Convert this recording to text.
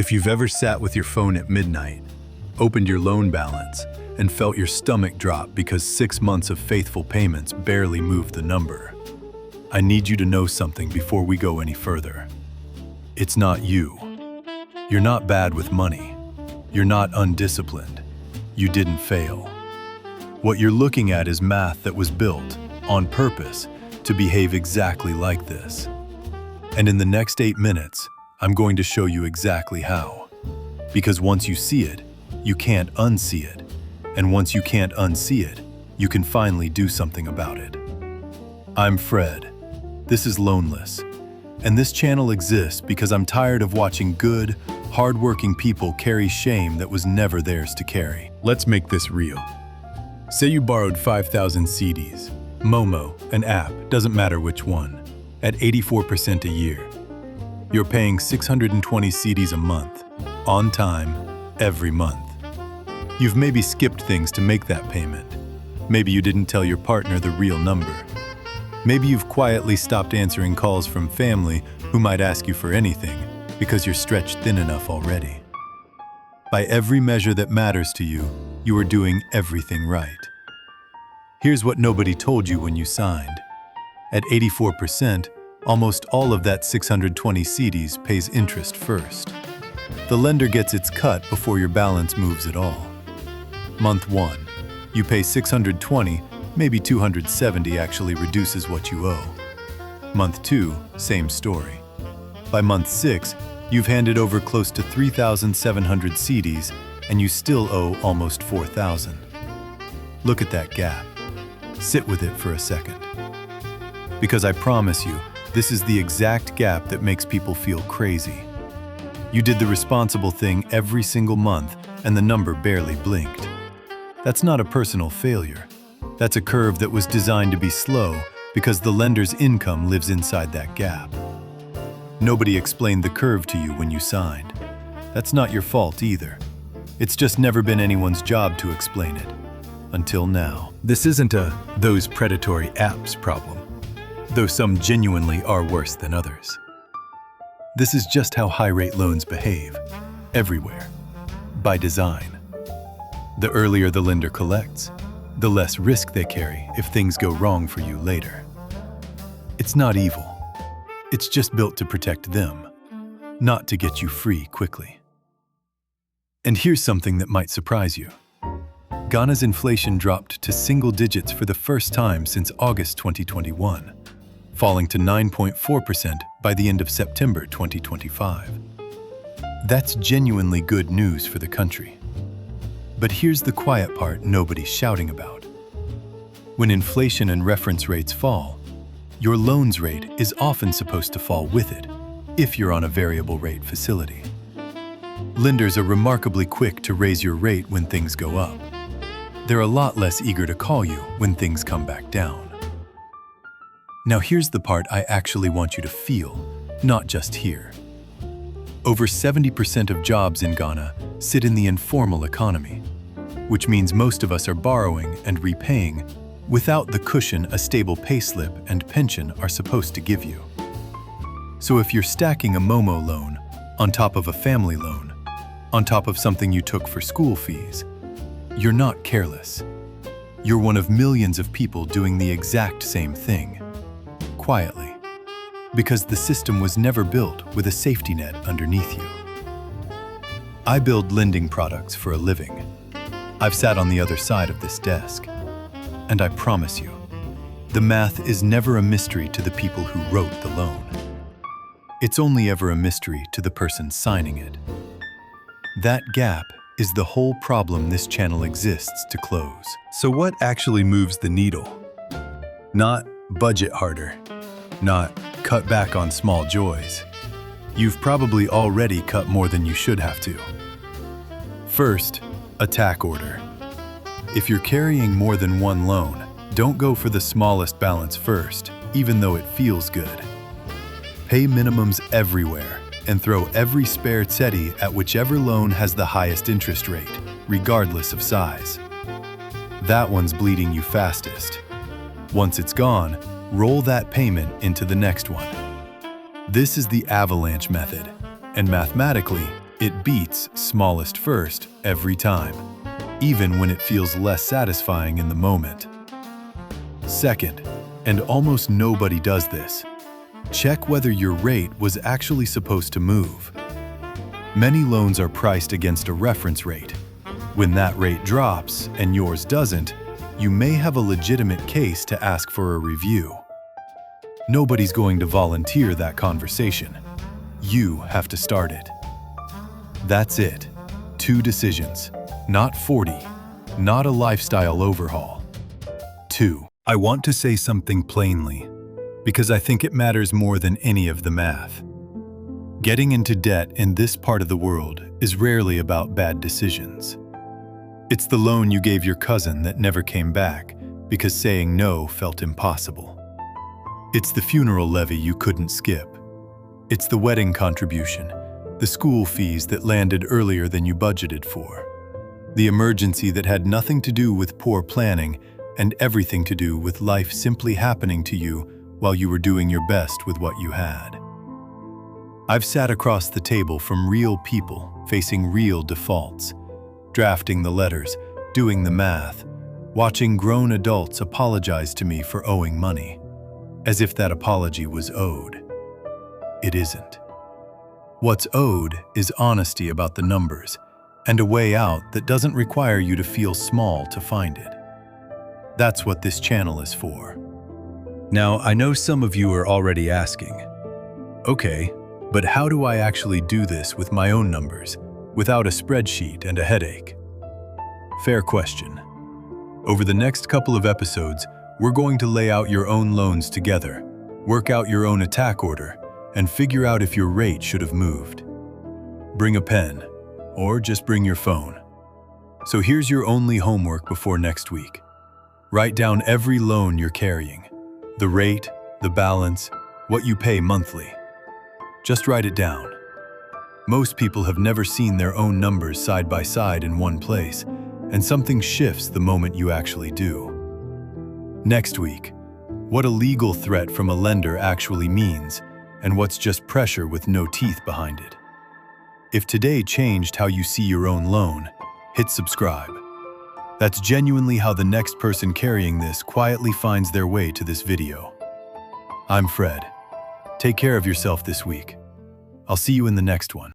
If you've ever sat with your phone at midnight, opened your loan balance, and felt your stomach drop because 6 months of faithful payments barely moved the number, I need you to know something before we go any further. It's not you. You're not bad with money. You're not undisciplined. You didn't fail. What you're looking at is math that was built, on purpose, to behave exactly like this. And in the next 8 minutes, I'm going to show you exactly how. Because once you see it, you can't unsee it. And once you can't unsee it, you can finally do something about it. I'm Fred. This is Loanless. And this channel exists because I'm tired of watching good, hardworking people carry shame that was never theirs to carry. Let's make this real. Say you borrowed 5,000 CDs. Momo, an app, doesn't matter which one, at 84% a year. You're paying 620 CDs a month, on time, every month. You've maybe skipped things to make that payment. Maybe you didn't tell your partner the real number. Maybe you've quietly stopped answering calls from family who might ask you for anything because you're stretched thin enough already. By every measure that matters to you, you are doing everything right. Here's what nobody told you when you signed. At 84%, almost all of that 620 CDs pays interest first. The lender gets its cut before your balance moves at all. Month 1, you pay 620, maybe 270 actually reduces what you owe. Month 2, same story. By month 6, you've handed over close to 3,700 CDs and you still owe almost 4,000. Look at that gap. Sit with it for a second. Because I promise you, this is the exact gap that makes people feel crazy. You did the responsible thing every single month and the number barely blinked. That's not a personal failure. That's a curve that was designed to be slow because the lender's income lives inside that gap. Nobody explained the curve to you when you signed. That's not your fault either. It's just never been anyone's job to explain it. Until now. This isn't a "those predatory apps" problem, though some genuinely are worse than others. This is just how high-rate loans behave, everywhere, by design. The earlier the lender collects, the less risk they carry if things go wrong for you later. It's not evil. It's just built to protect them, not to get you free quickly. And here's something that might surprise you. Ghana's inflation dropped to single digits for the first time since August 2021, falling to 9.4% by the end of September 2025. That's genuinely good news for the country. But here's the quiet part nobody's shouting about. When inflation and reference rates fall, your loans rate is often supposed to fall with it, if you're on a variable rate facility. Lenders are remarkably quick to raise your rate when things go up. They're a lot less eager to call you when things come back down. Now here's the part I actually want you to feel, not just hear. Over 70% of jobs in Ghana sit in the informal economy, which means most of us are borrowing and repaying without the cushion a stable payslip and pension are supposed to give you. So if you're stacking a Momo loan on top of a family loan, on top of something you took for school fees, you're not careless. You're one of millions of people doing the exact same thing, quietly, because the system was never built with a safety net underneath you. I build lending products for a living. I've sat on the other side of this desk, and I promise you, the math is never a mystery to the people who wrote the loan. It's only ever a mystery to the person signing it. That gap is the whole problem this channel exists to close. So what actually moves the needle? Not budget harder, not cut back on small joys. You've probably already cut more than you should have to. First, attack order. If you're carrying more than one loan, don't go for the smallest balance first, even though it feels good. Pay minimums everywhere and throw every spare cedi at whichever loan has the highest interest rate, regardless of size. That one's bleeding you fastest. Once it's gone, roll that payment into the next one. This is the avalanche method, and mathematically, It beats smallest first every time, even when it feels less satisfying in the moment. Second, and almost nobody does this, check whether your rate was actually supposed to move. Many loans are priced against a reference rate. When that rate drops and yours doesn't, you may have a legitimate case to ask for a review. Nobody's going to volunteer that conversation. You have to start it. That's it. 2 decisions, not 40, not a lifestyle overhaul. 2. I want to say something plainly, because I think it matters more than any of the math. Getting into debt in this part of the world is rarely about bad decisions. It's the loan you gave your cousin that never came back because saying no felt impossible. It's the funeral levy you couldn't skip. It's the wedding contribution, the school fees that landed earlier than you budgeted for, the emergency that had nothing to do with poor planning and everything to do with life simply happening to you while you were doing your best with what you had. I've sat across the table from real people facing real defaults, drafting the letters, doing the math, watching grown adults apologize to me for owing money, as if that apology was owed. It isn't. What's owed is honesty about the numbers and a way out that doesn't require you to feel small to find it. That's what this channel is for. Now, I know some of you are already asking, okay, but how do I actually do this with my own numbers, without a spreadsheet and a headache? Fair question. Over the next couple of episodes, we're going to lay out your own loans together, work out your own attack order, and figure out if your rate should have moved. Bring a pen, or just bring your phone. So here's your only homework before next week. Write down every loan you're carrying, the rate, the balance, what you pay monthly. Just write it down. Most people have never seen their own numbers side by side in one place, and something shifts the moment you actually do. Next week, what a legal threat from a lender actually means, and what's just pressure with no teeth behind it. If today changed how you see your own loan, hit subscribe. That's genuinely how the next person carrying this quietly finds their way to this video. I'm Fred. Take care of yourself this week. I'll see you in the next one.